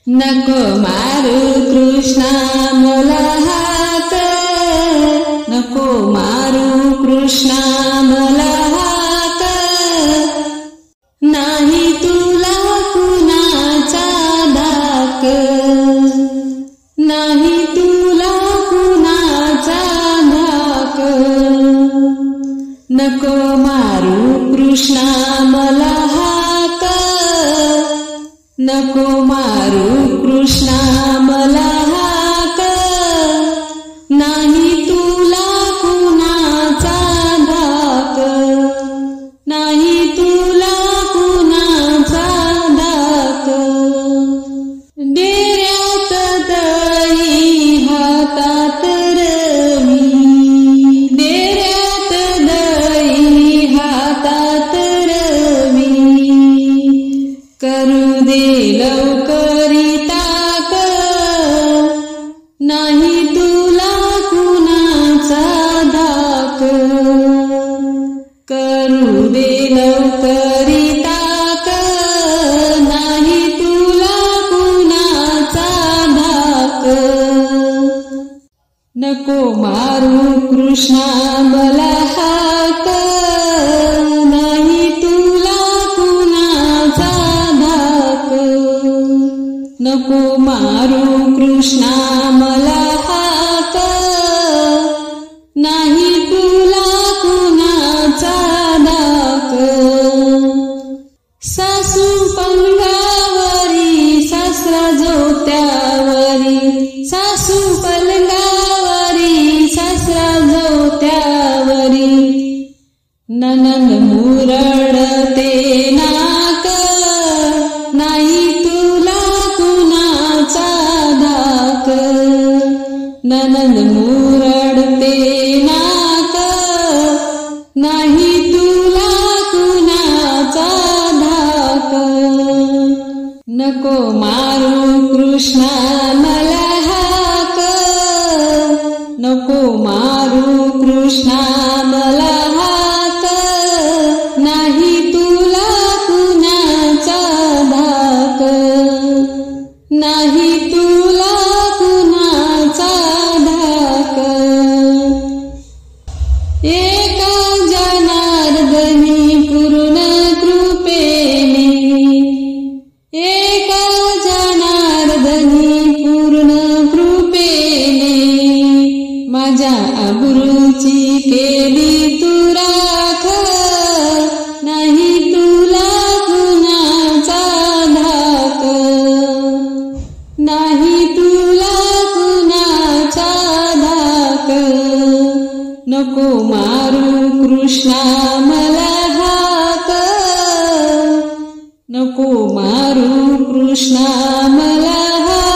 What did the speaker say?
नको मारू कृष्णा मला हात, नको मारू कृष्णा मला हात, नाही तुला कुणाचा धाक, नाही तुला कुणाचा धाक, नको मारू कृष्णा मला हाक, नको मारू कृष्णा मला हाक, नाही तुला कुणाचा धाक, नाही तुला कुणाचा धाक, डेऱ्यात दही हातात रवी, डेऱ्यात दही हातात रवी, करू दे लवकरी ताक, नाही तुला कुणाचा धाक, करू दे लवकरी ताक, नाही तुला कुणाचा धाक, नको मारू कृष्णा मला हाक, नाही तुला कुणाचा धाक, नको मारू कृष्णा मला हाक, नाही तुला कुणाचा धाक, सासू पलंगावरी सासरा झोत्यावरी, सासू पलंगावरी सासरा झोत्यावरी, नणंद मुरडते नाक, नाही तुला कुणाचा धाक, नणंद मुरडते नाक, नाही तुला कुणाचा धाक, नको मारू कृष्णा मला हाक, नको मारू कृष्णा मला हाक, नाही तुला कुणाचा धाक, नाही तुला कुणाचा धाक, एका जनार्दनी पूर्ण कृपेने, एका जनार्दनी पूर्ण कृपेने, माझ्या अब्रूची केली तू राख, नाही तुला कुणाचा धाक, नाही तुला कुणाचा धाक, नको मारू कृष्णा मला हाक, नको मारू कृष्णा मला हाक,